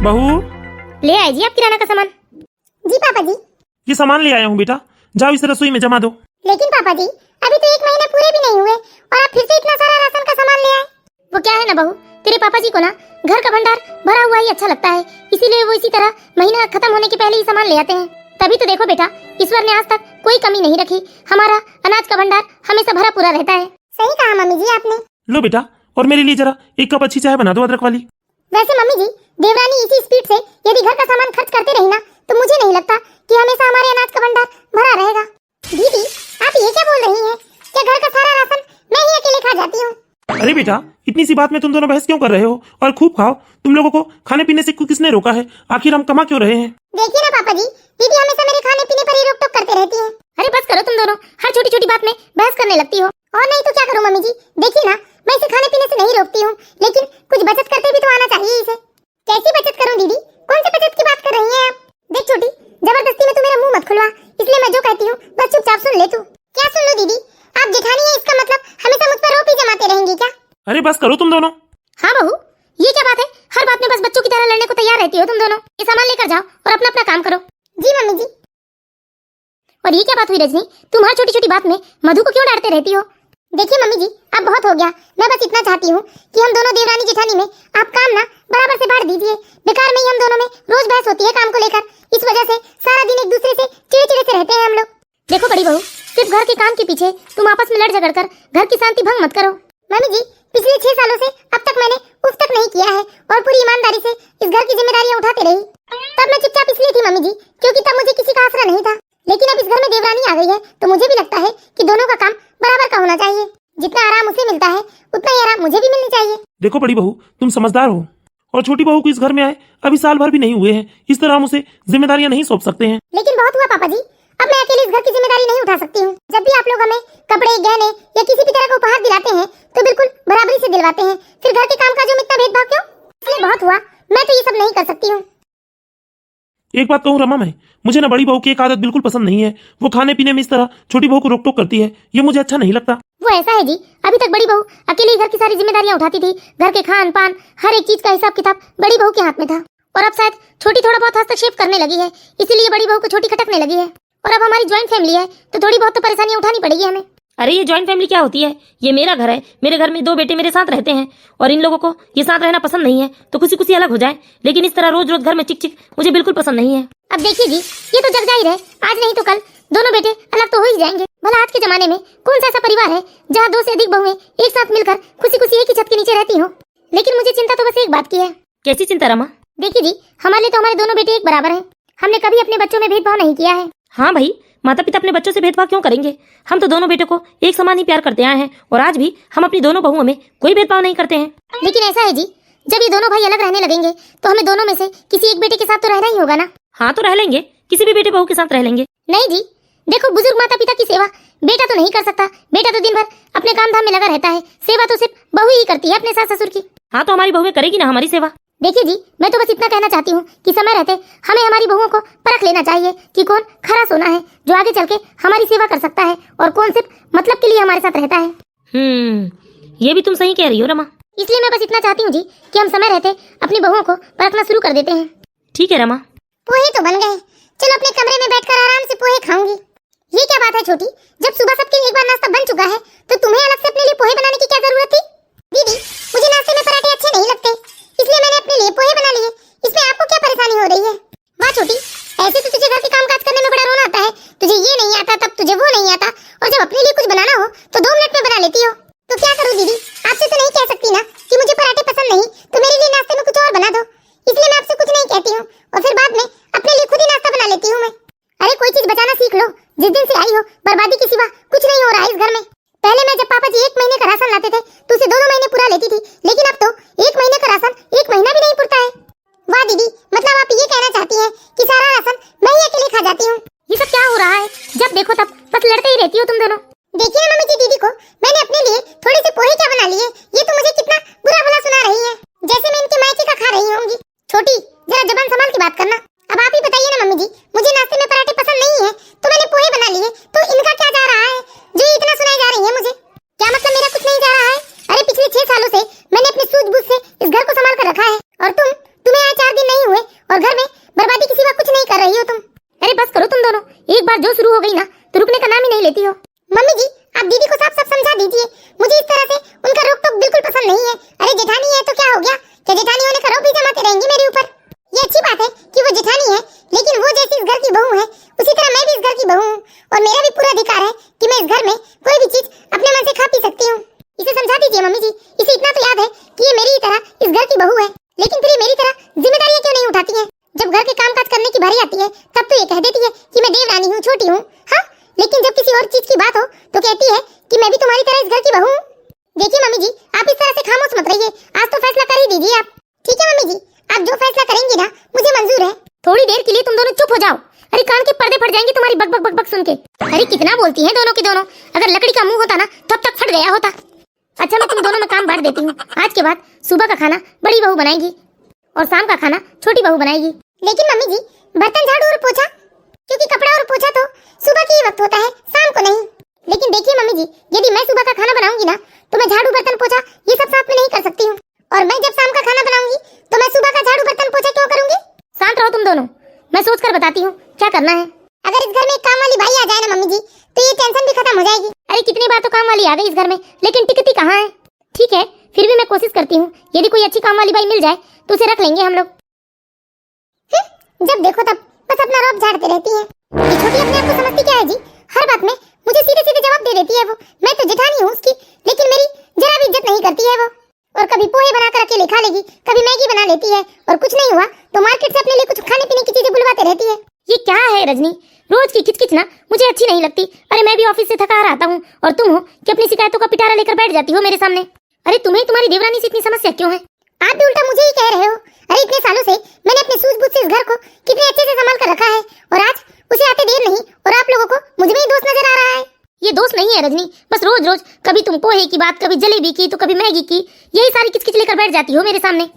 बहू, ले आए जी आप किराना का सामान। जी पापा जी। ये सामान ले आया हूँ बेटा, जाओ इसे रसोई में जमा दो। लेकिन पापा जी अभी तो 1 महीने पूरे भी नहीं हुए और आप फिर से इतना सारा राशन का सामान ले आए। वो क्या है ना बहू, तेरे पापा जी को ना घर का भंडार भरा हुआ ही अच्छा लगता है, इसीलिए वो इसी तरह महीना खत्म होने के पहले ही सामान ले आते हैं। तभी तो देखो बेटा, ईश्वर ने आज तक कोई कमी नहीं रखी, हमारा अनाज का भंडार हमेशा भरा पूरा रहता है। सही कहा मम्मी जी आपने। लो बेटा, और मेरे लिए जरा 1 कप अच्छी चाय बना दो अदरक वाली। वैसे मम्मी जी, देवरानी इसी स्पीड से यदि घर का सामान खर्च करते रही ना तो मुझे नहीं लगता कि हमेशा हमारे अनाज का भंडार भरा रहेगा। दीदी आप ये क्या बोल रही हैं? क्या घर का सारा राशन मैं ही अकेले खा जाती हूँ? अरे बेटा, इतनी सी बात में तुम दोनों बहस क्यों कर रहे हो? और खूब खाओ, तुम लोगों को खाने पीने से किसने रोका है? आखिर हम कमा क्यों रहे हैं? देखिए ना पापा जी, दीदी हमेशा मेरे खाने पीने पर ही रोक टोक करते रहती है। अरे बस करो तुम दोनों, हर छोटी छोटी बात में बहस करने लगती हो। और नहीं तो क्या करूँ मम्मी जी? देखिए ना, मैं इसे खाने पीने से नहीं रोकती हूँ, लेकिन कुछ बचत करते भी तो आना चाहिए इसे। कैसी बचत करूँ दीदी? कौन सी बचत की बात कर रही हैं आप? देख छोटी, जबरदस्ती में तू मेरा मुंह मत खुलवा, इसलिए मैं जो कहती हूँ बस चुपचाप सुन ले तू। क्या सुन लो दीदी? आप जेठानी है इसका मतलब हमेशा मुझ पर रोप ही जमाते रहेंगी क्या? अरे बस करो तुम दोनों। हाँ बहू, ये क्या बात है? हर बात में बस बच्चों की तरह लड़ने को तैयार रहती हो तुम दोनों। ये सामान लेकर जाओ और अपना अपना काम करो। जी मम्मी जी। और ये क्या बात हुई रजनी, तुम हर छोटी छोटी बात में मधु को क्यों डांटते रहती हो? देखिए मम्मी जी, अब बहुत हो गया। मैं बस इतना चाहती हूँ कि हम दोनों देवरानी जेठानी में आप काम ना बराबर से बांट दीजिए। बेकार में ही हम दोनों में रोज बहस होती है काम को लेकर, इस वजह से सारा दिन एक दूसरे से चिड़चिड़े से रहते हैं हम लोग। देखो बड़ी बहू, सिर्फ घर के काम के पीछे तुम आपस में लड़ झगड़ कर घर की शांति भंग मत करो। मम्मी जी, पिछले 6 सालों से अब तक मैंने उफ तक नहीं किया है और पूरी ईमानदारी से इस घर की जिम्मेदारियां उठाते रही। तब मैं चुपचाप इसलिए थी मम्मी जी क्योंकि तब मुझे किसी का आसरा नहीं था, लेकिन अब इस घर में देवरानी आ गई है तो मुझे भी लगता है कि दोनों का काम बराबर का होना चाहिए। जितना आराम उसे मिलता है उतना ही आराम मुझे भी मिलनी चाहिए। देखो बड़ी बहू, तुम समझदार हो और छोटी बहू को इस घर में आए अभी साल भर भी नहीं हुए हैं, इस तरह हम उसे जिम्मेदारियां नहीं सौंप सकते हैं। लेकिन बहुत हुआ पापा जी, अब मैं अकेले इस घर की जिम्मेदारी नहीं उठा सकती हूँ। जब भी आप लोग हमें कपड़े, गहने या किसी भी तरह का उपहार दिलाते हैं तो बिल्कुल बराबरी से दिलवाते हैं, फिर घर के कामकाजों में इतना भेदभाव क्यों? इसलिए बहुत हुआ, मैं तो ये सब नहीं कर सकती हूँ। एक बात कहूँ रमा, मैं मुझे ना बड़ी बहू की एक आदत बिल्कुल पसंद नहीं है। वो खाने पीने में इस तरह छोटी बहू को रोक टोक करती है, ये मुझे अच्छा नहीं लगता। वो ऐसा है जी, अभी तक बड़ी बहू अकेले ही घर की सारी जिम्मेदारियां उठाती थी। घर के खान पान हर एक चीज का हिसाब किताब बड़ी बहू के हाथ में था, और अब शायद छोटी थोड़ा बहुत हस्तक्षेप करने लगी है, इसीलिए बड़ी बहू को छोटी खटकने लगी है। और अब हमारी ज्वाइंट फैमिली है तो थोड़ी बहुत तो परेशानियां उठानी पड़ेगी हमें। अरे ये जॉइंट फैमिली क्या होती है? ये मेरा घर है, मेरे घर में 2 बेटे मेरे साथ रहते हैं और इन लोगों को ये साथ रहना पसंद नहीं है तो खुशी खुशी अलग हो जाए, लेकिन इस तरह रोज रोज घर में चिक चिक मुझे बिल्कुल पसंद नहीं है। अब देखिए जी, ये तो जग जाहिर है, आज नहीं तो कल दोनों बेटे अलग तो हो ही जाएंगे। भला आज के जमाने में कौन सा ऐसा परिवार है जहाँ 2 से अधिक बहुएं एक साथ मिलकर खुशी खुशी एक ही छत के नीचे रहती हो? लेकिन मुझे चिंता तो बस एक बात की है। कैसी चिंता रमा? देखिए जी, हमारे लिए तो हमारे दोनों बेटे एक बराबर हैं, हमने कभी अपने बच्चों में भेदभाव नहीं किया है। हाँ भाई, माता पिता अपने बच्चों से भेदभाव क्यों करेंगे? हम तो दोनों बेटों को एक समान ही प्यार करते आए हैं और आज भी हम अपनी दोनों बहुओं में कोई भेदभाव नहीं करते हैं। लेकिन ऐसा है जी, जब ये दोनों भाई अलग रहने लगेंगे तो हमें दोनों में से किसी एक बेटे के साथ तो रहना ही होगा ना। हाँ तो रह लेंगे, किसी भी बेटे बहू के साथ रह लेंगे। नहीं जी, देखो बुजुर्ग माता पिता की सेवा बेटा तो नहीं कर सकता, बेटा तो दिन भर अपने काम धाम में लगा रहता है, सेवा तो सिर्फ बहू ही करती है अपने सास ससुर की। हाँ तो हमारी बहुएं करेगी ना हमारी सेवा। देखिए जी, मैं तो बस इतना कहना चाहती हूँ कि समय रहते हमें हमारी बहुओं को परख लेना चाहिए कि कौन खरा सोना है जो आगे चल के हमारी सेवा कर सकता है और कौन सिर्फ मतलब के लिए हमारे साथ रहता है। ये भी तुम सही कह रही हो रमा। इसलिए मैं बस इतना चाहती हूँ जी कि हम समय रहते अपनी बहुओं को परखना शुरू कर देते हैं। ठीक है रमा। पोहे तो बन गए, चलो अपने कमरे में बैठकर आराम से पोहे खाऊंगी। ये क्या बात है छोटी, जब सुबह सबके एक बार नाश्ता बन चुका है तो तुम्हें अलग से अपने लिए पोहे बनाने की क्या जरूरत थी? दीदी, मुझे नाश्ते में पराठे अच्छे नहीं लगते, इसलिए मैंने अपने लिए पोहे बना लिए। इसमें आपको क्या परेशानी हो रही है? वाह छोटी, ऐसे तो तुझे घर के कामकाज करने में बड़ा रोना आता है, तुझे ये नहीं आता तब तुझे वो नहीं आता, और जब अपने लिए कुछ बनाना हो तो 2 मिनट में बना लेती हो। तो क्या करूं दीदी, आपसे तो नहीं कह सकती ना कि मुझे पराठे पसंद नहीं तो मेरे लिए नाश्ते में कुछ और बना दो, इसलिए मैं आपसे कुछ नहीं कहती हूँ और फिर बाद में अपने लिए खुद ही नाश्ता बना लेती हूँ मैं। अरे कोई चीज बचाना सीख लो, जिस दिन से आई हो बर्बादी के सिवा कुछ नहीं हो रहा है इस घर में। पहले मैं जब पापा जी 1 महीने का राशन लाते थे तो उसे 2-2 महीने पूरा लेती थी, लेकिन अब तो 1 महीने का राशन 1 महीना भी नहीं पुरता है। वाह दीदी, मतलब आप ये कहना चाहती हैं कि सारा राशन मैं ही अकेले खा जाती हूँ? ये सब क्या हो रहा है? जब देखो तब बस लड़ते ही रहती हो तुम दोनों। देखिए ना मम्मी जी, दीदी को मैंने अपने लिए थोड़े से पोहे क्या बना लिए, ये तो मुझे कितना बुरा भला सुना रही है, जैसे मैं इनके मायके का खा रही होंगी। छोटी, जरा जबान संभाल के बात करना। अब आप ही बताइए ना मम्मी जी, मुझे नाश्ते में पराठे पसंद नहीं है तो मैंने पोहे बना लिए, तो इनका क्या जा रहा है जो इतना सुनाई जा रही है मुझे? क्या मतलब मेरा कुछ नहीं जा रहा है? अरे पिछले 6 सालों से मैंने अपने सूझबूझ से इस घर को संभाल कर रखा है और तुम्हें आज 4 दिन नहीं हुए और घर में बर्बादी के सिवा कुछ नहीं कर रही हो तुम। अरे बस करो तुम दोनों, एक बार जो शुरू हो गई ना तो रुकने का नाम ही नहीं लेती हो। मम्मी जी आप दीदी को साफ साफ समझा दीजिए, मुझे इस तरह से उनका रोक टोक बिल्कुल पसंद नहीं है। अरे जेठानी है तो क्या हो गया, क्या जेठानी होने का रोक भी जमाते रहेंगी मेरे ऊपर? ये अच्छी बात है कि वो जेठानी है, लेकिन वो जैसी इस घर की बहू है उसी तरह मैं भी इस घर की बहू हूँ और मेरा भी पूरा अधिकार है कि मैं इस घर में कोई भी चीज अपने मन से खा पी सकती हूँ। इसे समझा दीजिए मम्मी जी, इसे इतना तो याद है कि ये मेरी ही तरह इस घर की बहू है, लेकिन फिर ये मेरी तरह जिम्मेदारियां क्यों नहीं उठाती है? जब घर के कामकाज करने की बारी आती है तब तो ये कह देती है कि मैं देवरानी हूँ, छोटी हूँ, हाँ, लेकिन जब किसी और चीज की बात हो तो कहती है कि मैं भी तुम्हारी तरह इस घर की बहू हूँ। देखिए मम्मी जी आप इस तरह से खामोश मत रहिए, आज तो फैसला कर ही दीजिए आप। ठीक है मम्मी जी, आप जो फैसला करेंगी ना मुझे मंजूर है। थोड़ी देर के लिए तुम दोनों चुप हो जाओ। अरे कान के पर्दे फट जाएंगे तुम्हारी बक बक बक बक सुन के। अरे कितना बोलती हैं दोनों की दोनों, अगर लकड़ी का मुंह होता ना तब तक फट गया होता। अच्छा मैं तुम दोनों में काम बांट देती हूँ, आज के बाद सुबह का खाना बड़ी बहू बनाएगी और शाम का खाना छोटी बहू बनाएगी। लेकिन मम्मी जी बर्तन झाड़ू और पोछा, क्योंकि कपड़ा और पोछा तो सुबह के ही वक्त होता है, शाम को नहीं। लेकिन देखिए मम्मी जी, यदि मैं सुबह का खाना बनाऊंगी ना तो मैं झाड़ू बर्तन पोछा ये सब साथ में नहीं कर सकती हूँ, और मैं जब शाम का खाना बनाऊंगी तो मैं सुबह का झाड़ू बर्तन पोछा क्यों करूंगी? शांत रहो तुम दोनों, मैं सोच कर बताती हूँ क्या करना है। अगर इस घर में एक काम वाली भाई आ जाए ना मम्मी जी तो ये टेंशन भी खत्म हो जाएगी। अरे कितनी बार तो काम वाली आ गई इस घर में, लेकिन टिकती कहाँ है। ठीक है फिर भी मैं कोशिश करती हूँ, यदि कोई अच्छी काम वाली बाई मिल जाए तो उसे रख लेंगे हम लोग। जब देखो तब बस अपना रौब झाड़ते रहती है। ये छोटी अपने आप को समझती क्या है जी, हर बात में मुझे सीधे सीधे जवाब दे देती है वो। मैं तो जेठानी हूँ उसकी, लेकिन मेरी जरा भी इज्जत नहीं करती है वो। और कभी पोहे बनाकर अकेले खा लेगी, कभी मैगी बना लेती है, और कुछ नहीं हुआ तो मार्केट से अपने लिए कुछ खाने पीने की चीजें बुलवाते रहती है। ये क्या है रजनी, रोज की किचकिच ना मुझे अच्छी नहीं लगती। अरे मैं भी ऑफिस से थका हार आता हूँ और तुम हो कि अपनी शिकायतों का पिटारा लेकर बैठ जाती हो मेरे सामने। अरे तुम्हें तुम्हारी देवरानी से इतनी समस्या क्यों है? आप भी उल्टा मुझे ही कह रहे हो। अरे इतने सालों से मैंने अपने सूझबूझ से इस घर को कितने अच्छे से संभाल कर रखा है, और आज उसे आते देर नहीं और आप लोगों को मुझ में ही दोष नजर आ रहा है। ये दोस्त नहीं है रजनी, बस रोज रोज कभी तुम पोहे की बात, कभी जलेबी की तो कभी मैगी की, यही सारी किचकिच लेकर बैठ जाती हो मेरे सामने।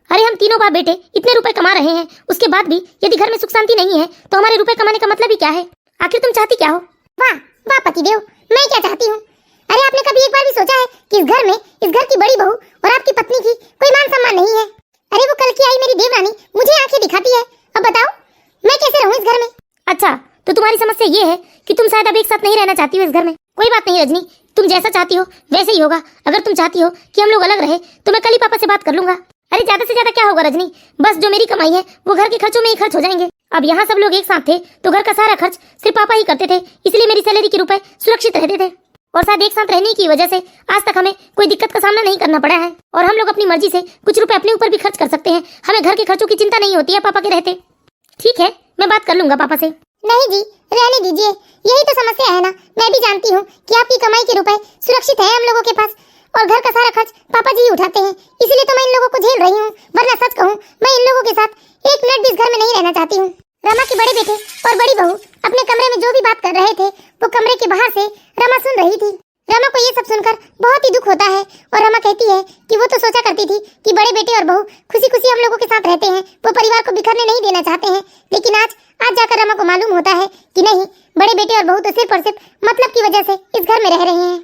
अरे हम तीनों बाप बेटे इतने रुपए कमा रहे हैं, उसके बाद भी यदि घर में सुख शांति नहीं है तो हमारे रुपए कमाने का मतलब ही क्या है? आखिर तुम चाहती क्या हो? वाह वाह पतिदेव, मैं क्या चाहती हूँ? अरे आपने कभी एक बार भी सोचा है कि इस घर में इस घर की बड़ी बहू और आपकी पत्नी की कोई मान सम्मान नहीं है? अरे वो कल की आई मेरी देवरानी मुझे आंखें दिखाती है, अब बताओ मैं कैसे रहूँ इस घर में? अच्छा तो तुम्हारी समस्या ये है कि तुम शायद अब एक साथ नहीं रहना चाहती हो इस घर में। कोई बात नहीं रजनी, तुम जैसा चाहती हो वैसे ही होगा। अगर तुम चाहती हो कि हम लोग अलग रहे तो मैं कल ही पापा से बात कर लूंगा। अरे ज्यादा से ज्यादा क्या होगा रजनी, बस जो मेरी कमाई है वो घर के खर्चों में ही खर्च हो जाएंगे। अब यहाँ सब लोग एक साथ थे तो घर का सारा खर्च सिर्फ पापा ही करते थे, इसलिए मेरी सैलरी के रुपए सुरक्षित रहते थे, और शायद एक साथ रहने की वजह से आज तक हमें कोई दिक्कत का सामना नहीं करना पड़ा है, और हम लोग अपनी मर्जी से कुछ रुपए अपने ऊपर भी खर्च कर सकते हैं। हमें घर के खर्चों की चिंता नहीं होती है पापा के रहते। ठीक है मैं बात कर लूंगा पापा से। नहीं जी रहने दीजिए, यही तो समस्या है ना। मैं भी जानती हूँ कि आपकी कमाई के रुपए सुरक्षित है हम लोगों के पास, और घर का सारा खर्च पापा जी ही उठाते हैं, इसीलिए तो मैं इन लोगों को झेल रही हूँ। वरना सच कहूँ मैं इन लोगों के साथ एक मिनट भी इस घर में नहीं रहना चाहती हूँ। रमा के बड़े बेटे और बड़ी बहू अपने कमरे में जो भी बात कर रहे थे वो कमरे के बाहर से रमा सुन रही थी। रमा को ये सब सुनकर बहुत ही दुख होता है, और रमा कहती है कि वो तो सोचा करती थी कि बड़े बेटे और बहू खुशी खुशी हम लोगों के साथ रहते हैं, वो परिवार को बिखरने नहीं देना चाहते हैं। लेकिन आज जाकर रमा को मालूम होता है कि नहीं, बड़े बेटे और बहू तो सिर्फ और सिर्फ मतलब की वजह से इस घर में रह रहे हैं।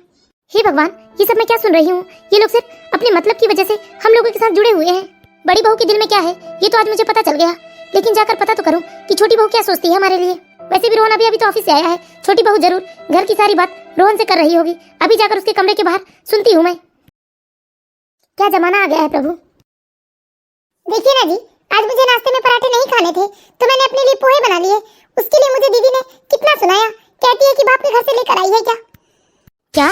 हे भगवान, ये सब मैं क्या सुन रही हूँ? ये लोग सिर्फ अपने मतलब की वजह से हम लोगों के साथ जुड़े हुए हैं। बड़ी बहू के दिल में क्या है ये तो आज मुझे पता चल गया, लेकिन जाकर पता तो करूँ कि छोटी बहू क्या सोचती है हमारे लिए। वैसे भी रोहन अभी तो ऑफिस से आया है, छोटी बहू जरूर घर की सारी बात रोहन से कर रही होगी। अभी जाकर उसके कमरे के बाहर सुनती हूँ मैं। क्या जमाना आ गया है प्रभु। देखिए ना जी, आज मुझे नाश्ते में पराठे नहीं खाने थे तो मैंने अपने लिए पोहे बना लिए। उसके लिए मुझे दीदी ने कितना सुनाया, कहती है कि बाप के घर से लेकर आई है क्या? क्या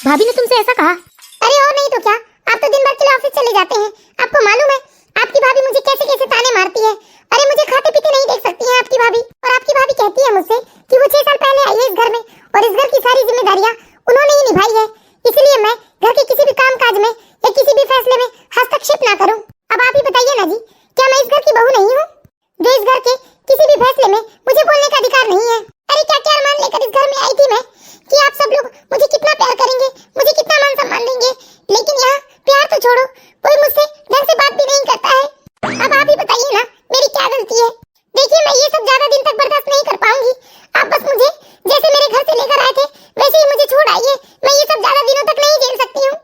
भाभी ने तुमसे ऐसा कहा? अरे और नहीं तो क्या, आप तो दिन भर के लिए ऑफिस चले जाते हैं। आपको मालूम है आपकी भाभी मुझे कैसे कैसे ताने मारती है। अरे मुझे खाते पीते नहीं देख सकती है आपकी भाभी, और आपकी भाभी कहती है मुझसे कि वो 6 साल पहले आई है इस घर में और इस घर की सारी जिम्मेदारियां उन्होंने ही निभाई है, इसलिए मैं घर के किसी भी काम काज में या किसी भी फैसले में हस्तक्षेप ना करूं। अब आप ही बताइए ना जी, क्या मैं इस घर की बहू नहीं हूँ जो इस घर के किसी भी फैसले में मुझे बोलने का अधिकार नहीं है? अरे क्या क्या अरमान लेकर इस घर में आई थी मैं कि आप सब लोग मुझे कितना प्यार करेंगे, मुझे कितना मान सम्मान देंगे, लेकिन यहाँ प्यार तो छोड़ो, कोई मुझसे ढंग से बात भी नहीं करता है। अब आप ही बताइए ना मेरी क्या गलती है? देखिए मैं ये सब ज्यादा दिन तक बर्दाश्त नहीं कर पाऊंगी। आप बस मुझे जैसे मेरे घर से लेकर आए थे वैसे ही मुझे छोड़ आइए, मैं ये सब ज्यादा दिनों तक नहीं झेल सकती हूँ।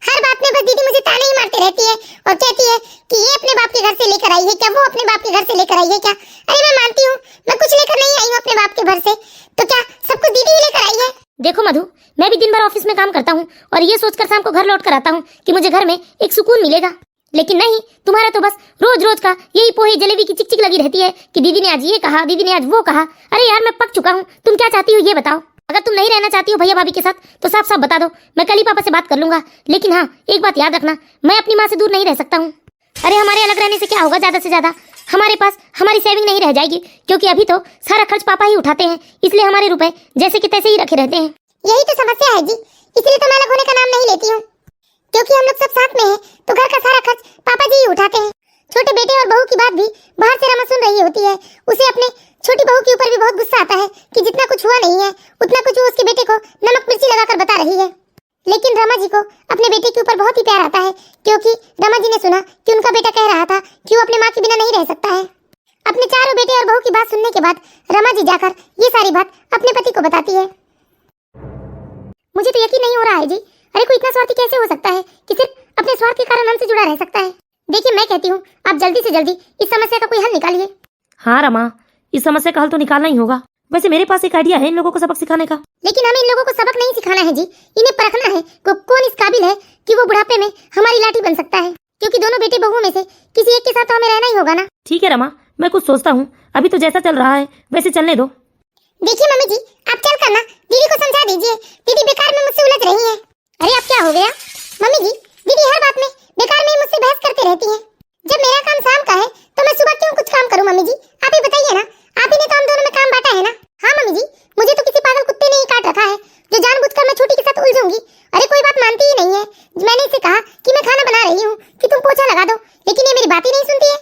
हर बात में बस दीदी मुझे ताने ही मारती रहती है और कहती है कि ये अपने बाप के घर से लेकर आई है क्या, वो अपने बाप के घर से लेकर आई है क्या। अरे मैं मानती हूँ मैं कुछ लेकर नहीं आई हूँ अपने बाप के घर से, तो क्या सब कुछ दीदी ही लेकर आई है। देखो मधु, मैं भी दिन भर ऑफिस में काम करता हूँ और ये सोचकर शाम को घर लौट कर आता हूँ कि मुझे घर में एक सुकून मिलेगा, लेकिन नहीं, तुम्हारा तो बस रोज रोज का यही पोहे जलेबी की चिक चिक लगी रहती है कि दीदी ने आज ये कहा, दीदी ने आज वो कहा। अरे यार मैं पक चुका हूँ, तुम क्या चाहती हो ये बताओ। अगर तुम नहीं रहना चाहती हो भैया भाभी के साथ तो साफ साफ बता दो, मैं कल ही पापा से बात कर लूंगा। लेकिन हाँ, एक बात याद रखना, मैं अपनी माँ से दूर नहीं रह सकता हूँ। अरे हमारे अलग रहने से क्या होगा, ज्यादा से ज्यादा हमारे पास हमारी सेविंग नहीं रह जाएगी, क्योंकि अभी तो सारा खर्च पापा ही उठाते हैं, इसलिए हमारे रुपए जैसे कि तैसे ही रखे रहते हैं। यही तो समस्या है जी, इसलिए तो मैं अलग होने का नाम नहीं लेती हूँ, क्योंकि हम लोग सब साथ में हैं तो घर का सारा खर्च पापा जी ही उठाते हैं। छोटे बेटे और बहू की बात भी बाहर से रमा सुन रही होती है, उसे अपने छोटी बहू के ऊपर भी बहुत गुस्सा आता है कि जितना कुछ हुआ नहीं है उतना कुछ वो उसके बेटे को नमक मिर्ची लगाकर बता रही है। लेकिन रमा जी को अपने बेटे के ऊपर बहुत ही प्यार आता है, क्योंकि रमा जी ने सुना कि उनका बेटा कह रहा था कि वो अपने माँ के बिना नहीं रह सकता है। अपने चारों बेटे और बहू की बात सुनने के बाद रमा जी जाकर ये सारी बात अपने पति को बताती है। मुझे तो यकीन नहीं हो रहा है जी, अरे कोई इतना स्वार्थी कैसे हो सकता है कि सिर्फ अपने स्वार्थ के कारण हमसे जुड़ा रह सकता है। देखिए मैं कहती हूँ आप जल्दी से जल्दी इस समस्या का कोई हल निकालिए। हाँ रमा, इस समस्या का हल तो निकालना ही होगा। वैसे मेरे पास एक आइडिया है इन लोगों को सबक सिखाने का। लेकिन हमें इन लोगों को सबक नहीं सिखाना है जी, इन्हें परखना है कौन इस काबिल है कि वो बुढ़ापे में हमारी लाठी बन सकता है, क्योंकि दोनों बेटे बहुओं में से किसी एक के साथ तो हमें रहना ही होगा ना। ठीक है रमा, मैं कुछ सोचता हूँ, अभी तो जैसा चल रहा है वैसे चलने दो। देखिए मम्मी जी, आप चल कर ना दीदी को समझा दीजिए, दीदी बेकार में मुझसे उलझ रही है। अरे अब क्या हो गया मम्मी जी, दीदी हर बात में बेकार में मुझसे बहस करते रहती है। जब मेरा काम शाम का है तो मैं सुबह क्यों कुछ काम करूं मम्मी जी, आप ही बताइए ना, आप ही ने तो हम दोनों में काम बांटा है ना। हाँ मम्मी जी, मुझे तो किसी पागल कुत्ते ने ही काट रखा है जो जानबूझकर मैं छोटी के साथ उलझूंगी। अरे कोई बात मानती ही नहीं है, मैंने इसे कहा कि मैं खाना बना रही हूँ कि तुम पोछा लगा दो, लेकिन ये मेरी बात ही नहीं सुनती है।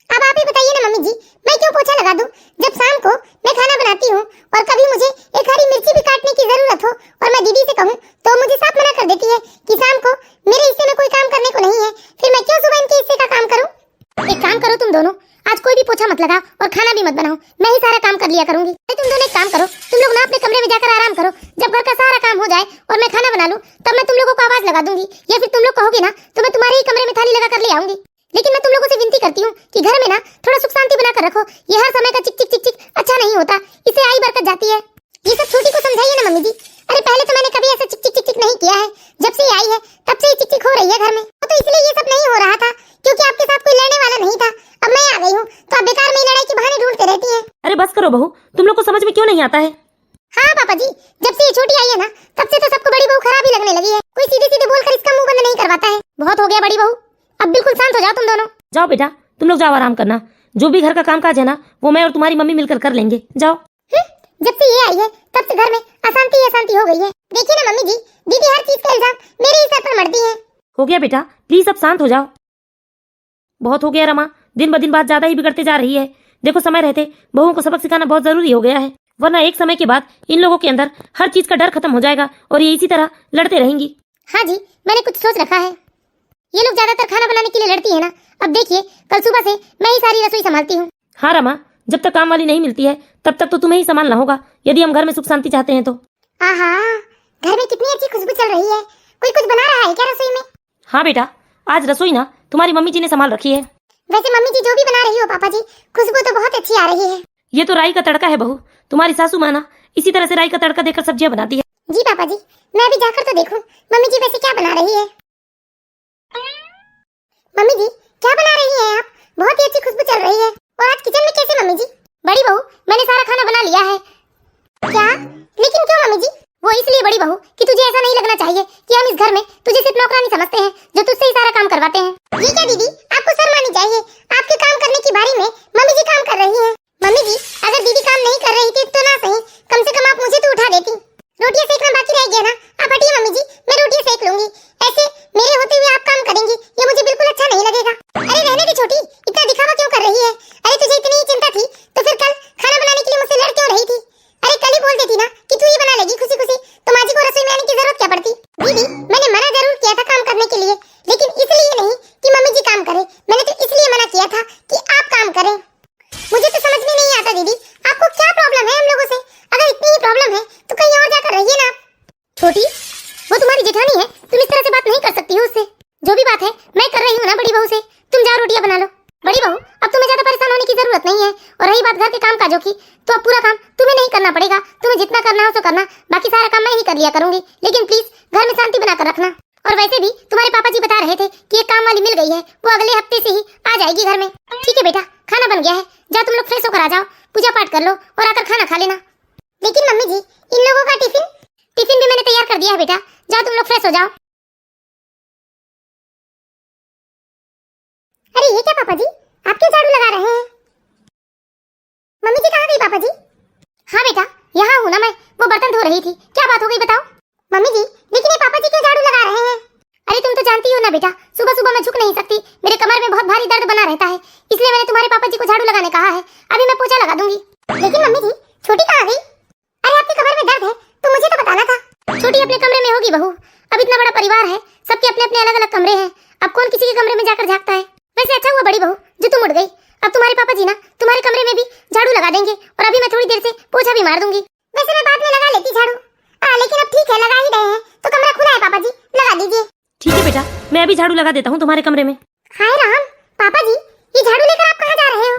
अब आप ही बताइए ना मम्मी जी, मैं क्यों पोछा लगा दूं जब शाम को मैं खाना बनाती हूँ और कभी मुझे एक हरी मिर्ची भी काटने की जरूरत हो और मैं दीदी से कहूँ तो मुझे साफ मना कर देती है कि शाम को मेरे हिस्से में कोई काम करने को नहीं है, फिर मैं क्यों सुबह इनके हिस्से का काम करूँ। एक काम करो तुम दोनों, आज कोई भी पोछा मत लगाओ और खाना भी मत बनाओ, मैं ही सारा काम कर लिया करूंगी। तुम दोनों एक काम करो, तुम लोग ना अपने कमरे में जाकर आराम करो, जब घर का सारा काम हो जाए और मैं खाना बना लूं तब मैं तुम लोगों को आवाज लगा दूंगी, या फिर तुम लोग कहोगे ना तो मैं तुम्हारे ही कमरे में थाली लगा कर ले आऊंगी। लेकिन मैं तुम लोगों से विनती करती हूँ कि घर में ना थोड़ा सुख शांति बनाकर रखो, ये हर समय का चिक चिक चिक चिक अच्छा नहीं होता, इससे आई बरकत जाती है। ये सब छोटी को समझाइए ना मम्मी जी। अरे पहले तो मैंने कभी ऐसा चिक चिक चिक चिक नहीं किया है, जब से आई है तब से ही चिक चिक हो रही है घर में, तो इसलिए ये सब नहीं हो रहा था क्योंकि आपके साथ कोई लड़ने वाला नहीं था। अब मैं आ गई हूँ तो आप बेकार में लड़ाई के बहाने ढूंढते रहती हैं। अरे बस करो बहू, तुम लोग को समझ में क्यों नहीं आता है। हाँ पापा जी, जब से ये छोटी आई है ना तब से तो सबको बड़ी बहू खराब ही लगने लगी है, कोई सीधे सीधे बोलकर इसका मुंह बंद नहीं करवाता है। बहुत हो गया बड़ी बहू, अब बिल्कुल शांत हो जाओ तुम दोनों। जाओ बेटा, तुम लोग जाओ आराम करना, जो भी घर का काम काज है ना वो मैं और तुम्हारी मम्मी मिलकर कर लेंगे, जाओ। जब से ये आई है तब से घर में अशांति ही अशांति हो गई है। देखिए ना मम्मी जी, दीदी हर चीज का इल्जाम मेरे ही सर पर मढ़ती है। हो गया बेटा, प्लीज अब शांत हो जाओ। बहुत हो गया रमा, दिन ब दिन बात ज्यादा ही बिगड़ते जा रही है। देखो समय रहते बहुओं को सबक सिखाना बहुत जरूरी हो गया है, वरना एक समय के बाद इन लोगों के अंदर हर चीज का डर खत्म हो जाएगा और ये इसी तरह लड़ते रहेंगी। हाँ जी, मैंने कुछ सोच रखा है। ये लोग ज्यादातर खाना बनाने के लिए लड़ती है ना, अब देखिए कल सुबह से मैं ही सारी रसोई संभालती हूँ। हाँ रमा, जब तक काम वाली नहीं मिलती है तब तक तो तुम्हें ही संभालना होगा, यदि हम घर में सुख शांति चाहते हैं तो। आहा, घर में कितनी अच्छी खुशबू चल रही है, कोई कुछ बना रहा है क्या रसोई में? हाँ बेटा, आज रसोई ना तुम्हारी मम्मी जी ने संभाल रखी है। वैसे मम्मी जी जो भी बना रही हो पापा जी, खुशबू तो बहुत अच्छी आ रही है। ये तो राई का तड़का है बहू, तुम्हारी सासू माँ ना इसी तरह से राई का तड़का देकर सब्जियां बनाती है। जी पापा जी, मैं अभी जाकर तो देखूं मम्मी जी वैसे क्या बना रही है। मम्मी जी क्या बना रही है आप? बहुत ही अच्छी खुशबू चल रही है। और आज किचन में कैसे मम्मी जी? बड़ी बहू, मैंने सारा खाना बना लिया है। क्या? लेकिन क्यों मम्मी जी? वो इसलिए बड़ी बहू कि तुझे ऐसा नहीं लगना चाहिए कि हम इस घर में तुझे सिर्फ नौकरानी समझते हैं जो तुझसे ही सारा काम करवाते हैं। ये क्या दीदी, आपको शर्म आनी चाहिए, आपके काम करने की बारी में मम्मी जी काम कर रही है। मम्मी जी अगर दीदी काम नहीं कर रही थी तो ना सही, कम से कम आप मुझे तो उठा देती। रोटियां सेकना बाकी रह गया ना, आप हटिए मम्मी जी, मैं रोटियां सेक लूंगी। ऐसे मेरे होते हुए आप काम करेंगी ये मुझे बिल्कुल अच्छा नहीं लगेगा। अरे रहने दे छोटी, इतना दिखावा क्यों कर रही है? अरे तुझे इतनी ही चिंता थी तो फिर कल खाना बनाने के लिए मुझसे लड़ क्यों रही थी? अरे कल ही बोल देती ना कि तू ही बना लेगी खुशी खुशी, तो माँ जी को रसोई में आने की जरूरत क्या पड़ती? दीदी मैंने मना जरूर किया था काम करने के लिए, लेकिन इसलिए नहीं कि मम्मी जी काम करे, मैंने तो इसलिए मना किया था कि आप काम करें। मुझे तो समझ में नहीं आता दीदी, आपको क्या प्रॉब्लम है हम लोगों से? अगर इतनी ही प्रॉब्लम है तो कहीं और जाकर रहिए ना। छोटी, वो तुम्हारी जेठानी है तुम इस तरह से बात नहीं कर सकती हो उससे। जो भी बात है मैं कर रही हूँ ना बड़ी बहू से। तुम जाओ रोटियां बना लो। बड़ी बहू अब तुम्हें ज्यादा परेशान होने की जरूरत नहीं है। और रही बात घर के काम काजों की, तो अब पूरा काम तुम्हें नहीं करना पड़ेगा। तुम्हें जितना करना हो तो करना, बाकी सारा काम मैं ही कर लिया करूंगी। लेकिन प्लीज घर में शांति बनाकर रखना। और वैसे भी तुम्हारे पापा जी बता रहे थे कि एक काम वाली मिल गई है, वो अगले हफ्ते से ही आ जाएगी घर में। ठीक है बेटा, खाना बन गया है, जाओ तुम लोग फ्रेश होकर आ जाओ, पूजा पाठ कर लो और आकर खाना खा लेना। लेकिन मम्मी जी इन लोगों का टिफिन भी मैंने तैयार कर दिया है बेटा, जाओ तुम लोग फ्रेश हो जाओ। अरे ये क्या पापा जी, आप क्यों झाड़ू लगा रहे हैं? मम्मी जी कहाँ गई पापा जी? हाँ बेटा यहाँ हूँ ना मैं, वो बर्तन धो रही थी। क्या बात हो गई बताओ। मम्मी जी लेकिन ये पापा जी क्यों झाड़ू लगा रहे हैं? अरे तुम तो जानती हो ना बेटा, सुबह सुबह मैं झुक नहीं सकती, मेरे कमर में बहुत भारी दर्द बना रहता है, इसलिए मैंने तुम्हारे पापा जी को झाड़ू लगाने कहा है। अभी मैं पोछा लगा दूंगी। लेकिन मम्मी जी छोटी कहाँ गई? अरे आपके कमर में दर्द है तो मुझे तो बताना था। छोटी अपने कमरे में होगी बहू, अब इतना बड़ा परिवार है, सबके अपने अपने अलग अलग कमरे हैं, अब कौन किसी के कमरे में जाकर झाँकता है। वैसे अच्छा हुआ बड़ी बहू जो तुम उठ गई, अब तुम्हारे पापा जी ना तुम्हारे कमरे में भी झाड़ू लगा देंगे और अभी मैं थोड़ी देर से पोछा भी मार दूंगी। वैसे मैं बाद में लगा लेती झाड़ू, लेकिन अब ठीक है लगा ही रहे हैं तो कमरा खुला है पापा जी, लगा दीजिए। ठीक है बेटा, मैं अभी झाड़ू लगा देता हूँ तुम्हारे कमरे में। हाय राम, पापा जी ये झाड़ू लेकर आप कहाँ जा रहे हो?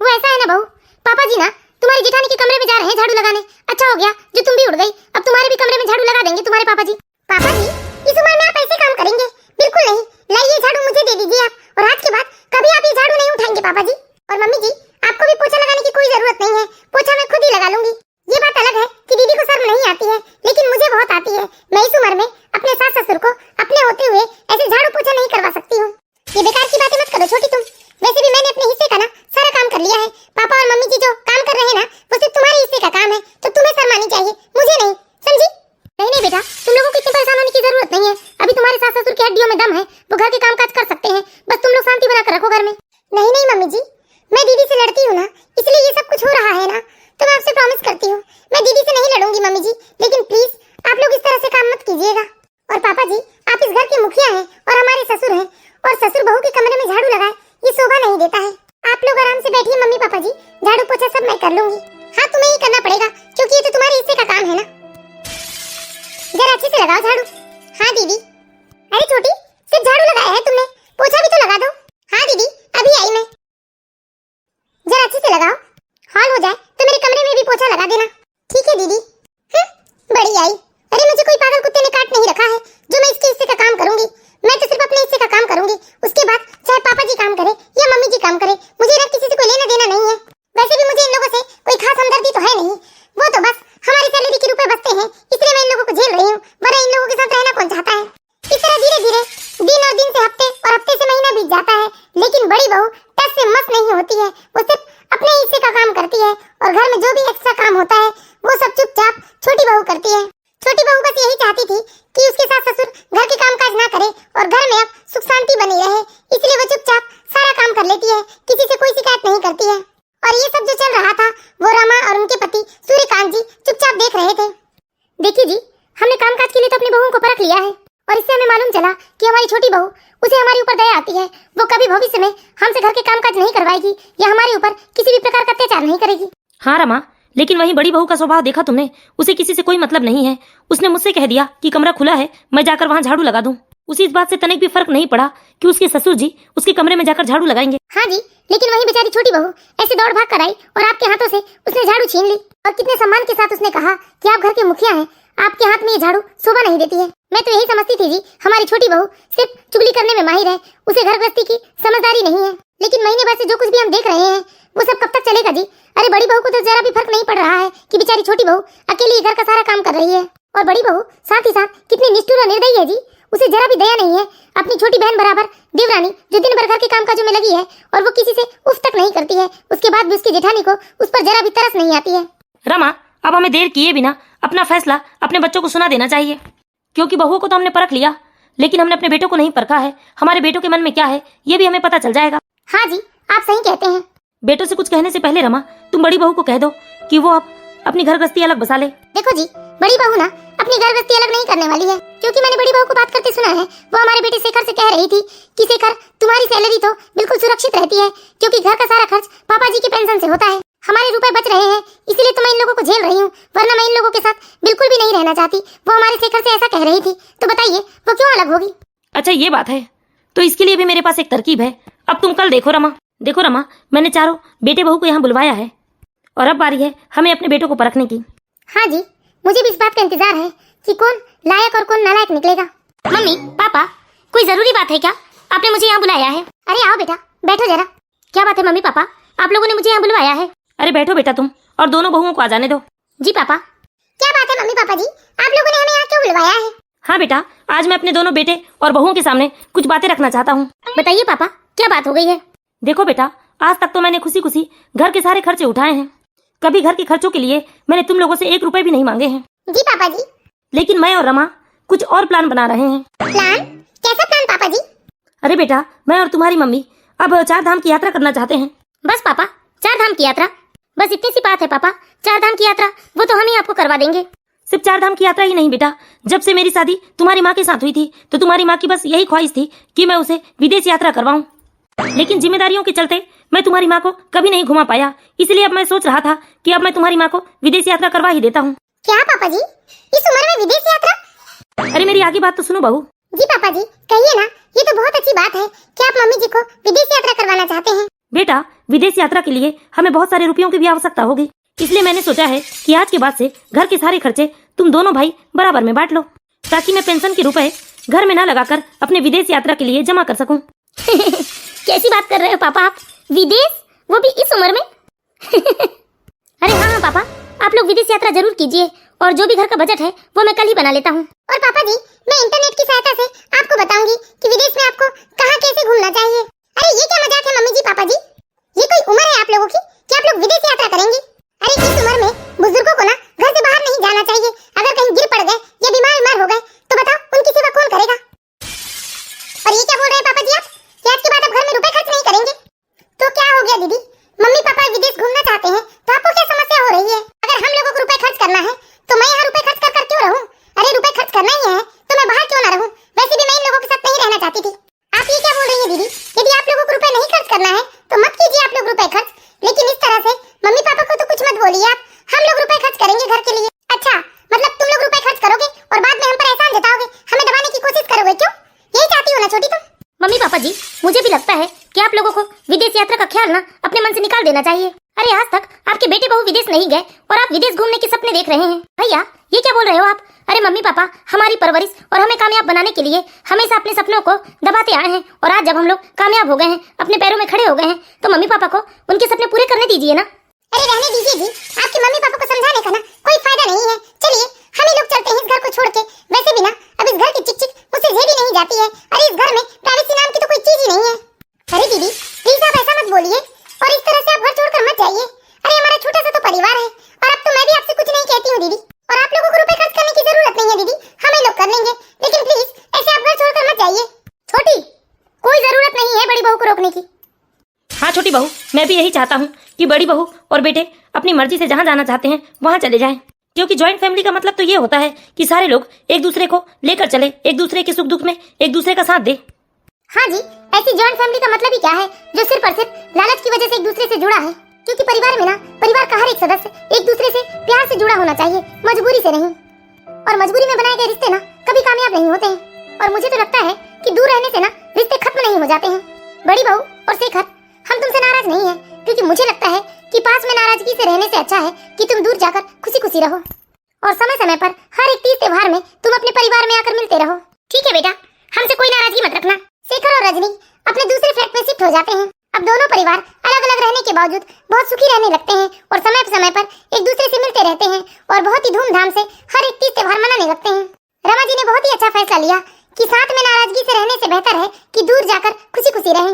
वो ऐसा है ना बहू, पापा जी ना तुम्हारी जेठानी के कमरे में जा रहे हैं झाड़ू लगाने। अच्छा हो गया जो तुम भी उठ गई, अब तुम्हारे भी कमरे में झाड़ू लगा देंगे तुम्हारे पापा जी। पापा जी इस उम्र में आप ऐसे काम करेंगे? बिल्कुल नहीं, लाइए झाड़ू मुझे दे दीजिए आप, और आज के बाद कभी आप ये झाड़ू नहीं उठाएंगे पापा जी। और मम्मी जी आपको भी पोछा लगाने की कोई जरूरत नहीं है, पोछा मैं खुद ही लगा लूंगी। ये बात अलग है कि दीदी को शर्म नहीं आती है, लेकिन मुझे बहुत आती है। मैं इस उम्र में अपने सास ससुर को अपने होते हुए ऐसे झाड़ू पोछा नहीं करवा सकती हूँ। ये बेकार की बातें मत करो छोटी तुम, वैसे भी मैंने अपने हिस्से का ना सारा काम कर लिया है। पापा और मम्मी जी जो काम कर रहे हैं ना वो सिर्फ तुम्हारे हिस्से का काम है, तो तुम्हें शर्म आनी चाहिए, मुझे नहीं, समझी? नहीं बेटा, तुम लोगों को इतनी परेशान होने की जरूरत नहीं है, अभी तुम्हारे सास ससुर की हड्डियों में दम है, वो घर के काम काज कर सकते हैं, बस तुम लोग शांति बनाकर रखो घर में। नहीं नहीं मम्मी जी, मैं दीदी से लड़ती हूँ ना, इसलिए ये सब कुछ हो रहा है ना, तो मैं आपसे प्रॉमिस करती हूँ मैं दीदी से नहीं लड़ूंगी मम्मी जी, लेकिन प्लीज आप लोग इस तरह से काम मत कीजिएगा। और पापा जी आप इस घर के मुखिया हैं और हमारे ससुर हैं, और ससुर बहू के कमरे में झाड़ू लगाए ये शोभा नहीं देता है। आप लोग आराम से बैठिए मम्मी पापा जी, झाड़ू पोछा सब मैं कर लूंगी। हाँ तुम्हें ही करना पड़ेगा क्योंकि ये तो तुम्हारे हिस्से का काम है ना। जरा अच्छे से लगाओ झाड़ू। हाँ दीदी। अरे छोटी सिर्फ झाड़ू लगाया है तुमने, पोछा भी तो लगा दो। हाँ दीदी अभी आई मैं। जरा अच्छे से लगाओ, हॉल हो जाए तो मेरे कमरे में भी पोछा लगा देना। ठीक है दीदी। बड़ी आई, अरे मुझे कोई पागल कुत्ते ने काट नहीं रखा है जो मैं इसके हिस्से का काम करूंगी। मैं तो सिर्फ अपने हिस्से का काम करूंगी, उसके बाद चाहे पापा जी काम करे या मम्मी जी काम करे, मुझे ना किसी से कोई लेना देना नहीं है। वैसे भी मुझे इन लोगों से कोई खास हमदर्दी तो है नहीं, वो तो बस हमारी सैलरी के रुपए बचते हैं, इसलिए मैं इन लोगों को झेल रही हूँ, वरना इन लोगों के साथ रहना कौन चाहता है। इस तरह धीरे धीरे दिन और दिन से हफ्ते और हफ्ते से महीना बीत जाता है, लेकिन बड़ी बहू टस से मस नहीं होती है, वो सिर्फ अपने हिस्से का काम करती है और घर में जो भी एक्स्ट्रा काम होता है वो सब चुपचाप छोटी बहू करती है। छोटी बहू बस यही चाहती थी कि उसके सास ससुर घर के काम काज ना करे और घर में अब सुख शांति बनी रहे, इसलिए वो चुपचाप सारा काम कर लेती है, किसी से कोई शिकायत नहीं करती है। और ये सब जो चल रहा था वो रमा और उनके पति सूर्यकांत जी चुपचाप देख रहे थे। देखिए जी, हमने कामकाज के लिए तो अपनी बहुओं को परख लिया है और इससे हमें मालूम चला कि हमारी छोटी बहू, उसे हमारे ऊपर दया आती है, वो कभी भविष्य में हमसे घर के कामकाज नहीं करवाएगी या हमारे ऊपर किसी भी प्रकार का अत्याचार नहीं करेगी। हाँ रमा, लेकिन वहीं बड़ी बहू का स्वभाव देखा तुमने, उसे किसी से कोई मतलब नहीं है। उसने मुझसे कह दिया कि कमरा खुला है, मैं जाकर वहाँ झाड़ू लगा दूं। उसे इस बात से तनिक भी फर्क नहीं पड़ा कि उसके ससुर जी उसके कमरे में जाकर झाड़ू लगाएंगे। हाँ जी, लेकिन वही बेचारी छोटी बहू ऐसे दौड़ भाग कर आई और आपके हाथों से उसने झाड़ू छीन ली और कितने सम्मान के साथ उसने कहा कि आप घर के मुखिया हैं, आपके हाथ में ये झाड़ू शोभा नहीं देती है। मैं तो यही समझती थी जी हमारी छोटी बहू सिर्फ चुगली करने में माहिर है, उसे घर गृहस्थी की समझदारी नहीं है, लेकिन महीने भर से जो कुछ भी हम देख रहे हैं वो सब कब तक चलेगा जी। अरे बड़ी बहू को तो जरा भी फर्क नहीं पड़ रहा है कि बेचारी छोटी बहू अकेली घर का सारा काम कर रही है, और बड़ी बहू साथ ही साथ कितनी निष्ठुर और निर्दयी है जी, उसे जरा भी दया नहीं है। अपनी छोटी बहन बराबर देवरानी जो दिन भर घर के कामकाजों में लगी है और वो किसी से उफ तक नहीं करती है, उसके बाद भी उसकी जेठानी को उस पर जरा भी तरस नहीं आती है। रमा, अब हमें देर किए बिना अपना फैसला अपने बच्चों को सुना देना चाहिए, क्योंकि बहुओं को तो हमने परख लिया, लेकिन हमने अपने बेटों को नहीं परखा है। हमारे बेटों के मन में क्या है ये भी हमें पता चल जाएगा। हाँ जी, आप सही कहते हैं। बेटों से कुछ कहने से पहले रमा, तुम बड़ी बहू को कह दो कि वो अब अपनी घर गृहस्थी अलग बसा ले। देखो जी, बड़ी बहू ना अपनी घर गृहस्थी अलग नहीं करने वाली है, क्योंकि मैंने बड़ी बहू को बात करते सुना है। वो हमारे बेटे शेखर से कह रही थी कि शेखर तुम्हारी सैलरी तो बिल्कुल सुरक्षित रहती है, क्योंकि घर का सारा खर्च पापा जी के पेंशन से होता है, हमारे रुपए बच रहे हैं, इसीलिए तो मैं इन लोगों को झेल रही हूँ, वरना मैं इन लोगों के साथ बिल्कुल भी नहीं रहना चाहती। वो हमारे शेखर से ऐसा कह रही थी, तो बताइए वो क्यों अलग होगी? अच्छा ये बात है, तो इसके लिए भी मेरे पास एक तरकीब है। अब तुम कल देखो रमा, मैंने चारों बेटे बहू को यहाँ बुलवाया है और अब बारी है हमें अपने बेटों को परखने की। हाँ जी, मुझे भी इस बात का इंतजार है कि कौन लायक और कौन नालायक निकलेगा। मम्मी पापा, कोई जरूरी बात है क्या? आपने मुझे यहाँ बुलाया है? अरे आओ बेटा, बैठो जरा। क्या बात है मम्मी पापा, आप लोगों ने मुझे यहाँ बुलवाया है? अरे बैठो बेटा तुम, और दोनों बहुओं को आ जाने दो। जी पापा। क्या बात है मम्मी पापा जी, आप लोगों ने हमें यहाँ क्यों बुलवाया है? हाँ बेटा, आज मैं अपने दोनों बेटे और बहुओं के सामने कुछ बातें रखना चाहता हूँ। बताइए पापा, क्या बात हो गई है? देखो बेटा, आज तक तो मैंने खुशी खुशी घर के सारे खर्चे उठाए हैं, कभी घर के खर्चों के लिए मैंने तुम लोगों से 1 रुपए भी नहीं मांगे हैं। जी पापा जी। लेकिन मैं और रमा कुछ और प्लान बना रहे हैं। प्लान? कैसा प्लान पापा जी? अरे बेटा, मैं और तुम्हारी मम्मी अब 4 धाम की यात्रा करना चाहते हैं। बस पापा, 4 धाम की यात्रा? बस इतनी सी बात है पापा, 4 धाम की यात्रा वो तो हम ही आपको करवा देंगे। सिर्फ 4 धाम की यात्रा ही नहीं बेटा, जब से मेरी शादी तुम्हारी माँ के साथ हुई थी तो तुम्हारी माँ की बस यही ख्वाहिश थी कि मैं उसे विदेश यात्रा करवाऊं, लेकिन जिम्मेदारियों के चलते मैं तुम्हारी माँ को कभी नहीं घुमा पाया। इसलिए अब मैं सोच रहा था कि अब मैं तुम्हारी माँ को विदेश यात्रा करवा ही देता हूँ। क्या पापा जी, इस उम्र में विदेश यात्रा? अरे मेरी आगे बात तो सुनो बहू। जी पापा जी, कहिए ना, ये तो बहुत अच्छी बात है कि आप मम्मी जी को विदेश यात्रा करवाना चाहते हैं। बेटा, विदेश यात्रा के लिए हमें बहुत सारे रुपयों की भी आवश्यकता होगी, इसलिए मैंने सोचा है कि आज के बाद से घर के सारे खर्चे तुम दोनों भाई बराबर में बांट लो, ताकि मैं पेंशन के रुपए घर में न लगाकर अपने विदेश यात्रा के लिए जमा कर सकूं। कैसी बात कर रहे हो पापा आप? विदेश, वो भी इस उम्र में? अरे हाँ पापा, आप लोग विदेश यात्रा जरूर कीजिए, और जो भी घर का बजट है वो मैं कल ही बना लेता हूँ। और पापा जी, मैं इंटरनेट की सहायता से आपको बताऊंगी कि विदेश में आपको कहाँ कैसे घूमना चाहिए। अरे ये क्या मजाक है मम्मी जी पापा जी, ये कोई उम्र है आप लोगों की कि आप लोग विदेश यात्रा करेंगे? अरे इस उम्र में बुजुर्गों को ना घर से बाहर नहीं जाना चाहिए। अगर कहीं गिर पड़ गए या बीमार हो गए तो बताओ उनकी सेवा कौन करेगा? और ये क्या बोल रहे हैं पापा जी आप कि आज के बाद आप घर में रुपए खर्च नहीं करेंगे? तो क्या हो गया दीदी, मम्मी पापा विदेश घूमना चाहते हैं तो आपको क्या समस्या हो रही है? अगर हम लोगों को रुपए खर्च करना है तो मैं यहाँ रुपए खर्च कर क्यों रहूं? अरे रुपए खर्च करना ही है तो मैं बाहर क्यों ना रहूं? वैसे भी मैं इन लोगों के साथ नहीं रहना चाहती थी। आप ये क्या बोल रही हैं दीदी? यदि आप लोगों को रुपए नहीं खर्च करना है तो मत कीजिए आप लोग रुपए खर्च, लेकिन इस तरह से मम्मी पापा को तो कुछ मत बोलिए आप। हम लोग रुपए खर्च करेंगे घर के लिए। अच्छा, मतलब तुम लोग रुपए खर्च करोगे और बाद में हम पर एहसान जताओगे, हमें दबाने की कोशिश करोगे, क्यों? यही चाहती हो ना छोटी तुम? मम्मी पापा जी, मुझे भी लगता है कि आप लोगों को विदेश यात्रा का ख्याल ना अपने मन से निकाल देना चाहिए। अरे आज तक आपके बेटे बहू विदेश नहीं गए और आप विदेश घूमने के सपने देख रहे हैं। भैया ये क्या बोल रहे हो आप? अरे मम्मी पापा हमारी परवरिश और हमें कामयाब बनाने के लिए हमेशा अपने सपनों को दबाते आए हैं, और आज जब हम लोग कामयाब हो गए हैं, अपने पैरों में खड़े हो गए हैं, तो मम्मी पापा को उनके सपने पूरे करने दीजिए ना। अरे रहने दीजिए जी, आपके मम्मी पापा को समझाने का ना कोई फायदा नहीं है। चलिए हम ही लोग चलते हैं इस घर को छोड़ के। वैसे भी ना अब इस घर की चिक चिक मुझसे झेली नहीं जाती है। अरे इस घर में प्राइवेसी नाम की तो कोई चीज ही नहीं है। अरे दीदी प्लीज आप ऐसा मत बोलिए, और इस तरह से आप घर छोड़कर मत जाइए। अरे हमारा छोटा सा तो परिवार है, और अब तो मैं भी आपसे कुछ नहीं कहती हूँ दीदी, और आप लोगों को रुपए खर्च करने की जरूरत नहीं है दीदी, हम ही लोग कर लेंगे। लेकिन प्लीज ऐसे आप घर छोड़कर मत जाइए। छोटी, कोई जरूरत नहीं है बड़ी बहू को रोकने की। हाँ छोटी बहू, मैं भी यही चाहता हूँ कि बड़ी बहू और बेटे अपनी मर्जी से जहाँ जाना चाहते हैं वहाँ चले जाएं, क्योंकि ज्वाइंट फैमिली का मतलब तो ये होता है कि सारे लोग एक दूसरे को लेकर चले, एक दूसरे के सुख दुख में एक दूसरे का साथ दे। हाँ जी, ऐसी जॉइंट फैमिली का मतलब ही क्या है जो सिर्फ और सिर्फ लालच की वजह से एक दूसरे से जुड़ा है। क्योंकि परिवार में ना परिवार का हर एक सदस्य एक दूसरे से प्यार से जुड़ा होना चाहिए, मजबूरी से नहीं। और मजबूरी में बनाए गए रिश्ते ना कभी कामयाब नहीं होते हैं, और मुझे तो लगता है कि दूर रहने से ना रिश्ते खत्म नहीं हो जाते हैं। बड़ी बहू और शेखर, हम तुमसे नाराज नहीं है, क्योंकि मुझे लगता है कि पास में नाराजगी से रहने से अच्छा है कि तुम दूर जाकर खुशी खुशी रहो, और समय समय पर हर एक तीज त्योहार में तुम अपने परिवार में आकर मिलते रहो। ठीक है बेटा, हमसे कोई नाराजगी मत रखना। शेखर और रजनी अपने दूसरे फ्लैट में शिफ्ट हो जाते हैं। अब दोनों परिवार अलग अलग रहने के बावजूद बहुत सुखी रहने लगते हैं, और समय पर एक दूसरे से मिलते रहते हैं, और बहुत ही धूमधाम से हर एक तीज त्योहार मनाने लगते हैं। रमा जी ने बहुत ही अच्छा फैसला लिया कि साथ में नाराजगी से रहने से बेहतर है कि दूर जाकर खुशी खुशी रहें।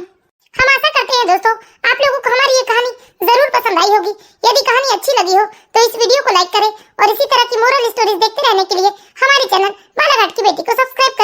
हम आशा करते हैं दोस्तों आप लोगों को हमारी ये कहानी जरूर पसंद आई होगी। यदि कहानी अच्छी लगी हो तो इस वीडियो को लाइक करें, और इसी तरह की मोरल स्टोरीज देखते रहने के लिए हमारे चैनल बालाघाट की बेटी को सब्सक्राइब